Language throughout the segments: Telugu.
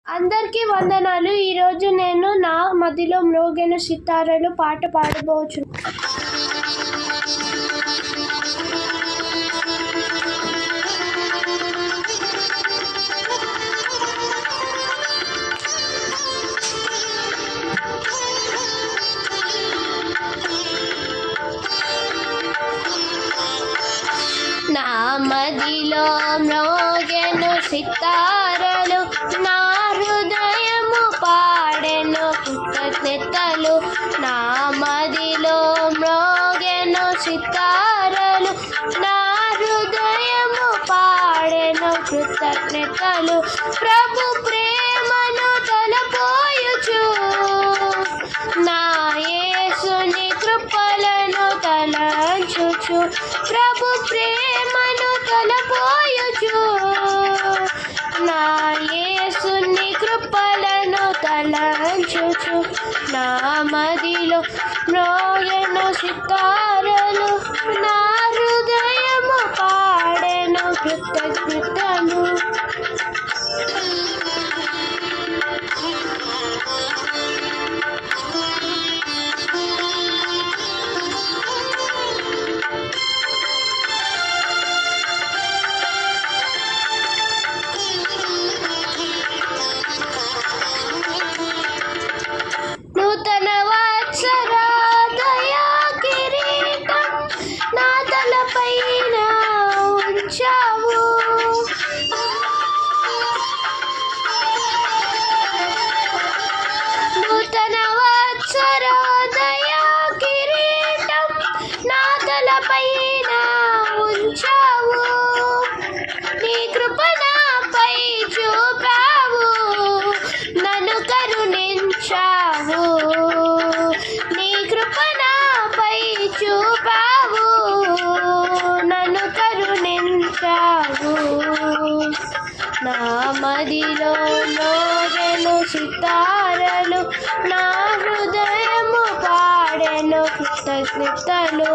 అందరికీ వందనాలు. ఈరోజు నేను నా మదిలో మ్రోగెను సితారలు పాట పాడబోచు. నా మదిలో మ్రోగెను సితారలు, నా హృదయము పాడెను కృతజ్ఞతలు. నా మదిలో మ్రోగెను సితారలు, నా హృదయము పాడెను కృతజ్ఞతలు. ప్రభు ప్రేమను తలపోయుచు, నా యేసుని కృపలను తలంచుచు. ప్రభు ప్రేమను తలపోయుచు, నా యేసుని కృపలను తలంచుచు. నా మదిలో మ్రోగెను సితారలు, నా హృదయము పాడెను కృతజ్ఞతలు. నూతన వత్సర దయా కిరీటం నా తలపైన ఉంచావు. నూతన వత్సర దయా కిరీటం నా తలపైన ఉంచావు. నీ కృప నాపై చూపావు, నన్ను కరుణించావు. నీ కృప నాపై చూపావు, నన్ను కరుణించావు. నా మదిలో మ్రోగెను సితారలు, నా హృదయము పాడెను కృతజ్ఞతలు.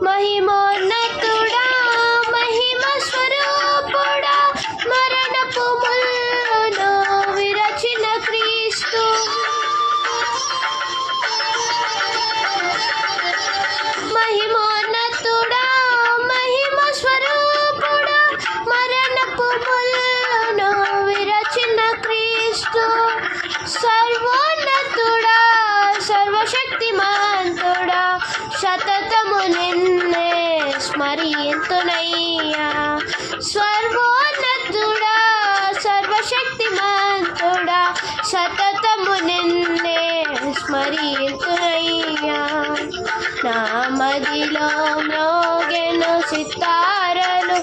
మహిమోన్నతుడా, మహిమ స్వరూపుడా, మరణపు ముళ్ళను విరచిన క్రీస్తు. మహిమోన్నతుడా, మహిమ స్వరూపుడా, మరణపు ముళ్ళను విరచిన క్రీస్తు. సర్వోన్నతుడా, సర్వశక్తిమంతుడా, సతతము నిన్నే స్మరింతునయ్యా. సర్వోన్నతుడా, సర్వశక్తిమంతుడా, సతతము నిన్నే స్మరింతునయ్యా. నా మదిలో మ్రోగెను సితారలు,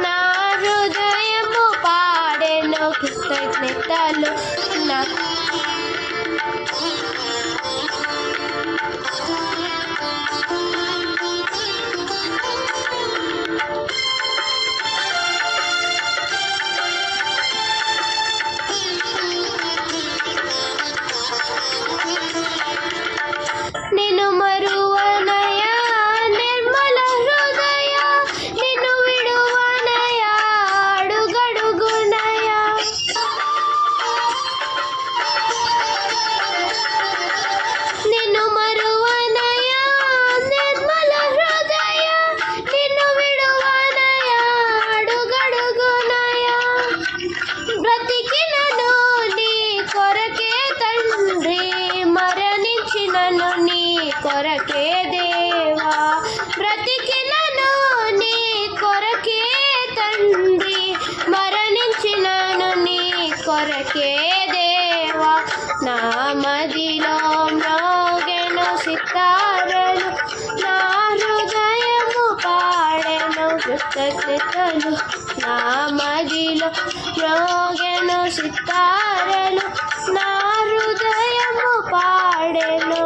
నా హృదయము పాడెను కృతజ్ఞతలు. నా నిన్ను మరువనయా నిర్మల హృదయ, నిన్ను విడువనయా అడుగడుగునయా. నిన్ను మరువనయా నిర్మల హృదయ, నిన్ను విడువనయా అడుగడుగునయా. బ్రతికినను నీ కొరకే తండ్రి, మరణించినను నీ కొరకే దేవా. బ్రతికినను నీ కొరకే తండ్రి, మరణించినను నీ కొరకే దేవా. నా మదిలో మ్రోగెను సితారలు, నా హృదయము పాడెను కృతజ్ఞతలు. నా మదిలో మ్రోగెను సితారలు, నా హృదయము పాడెను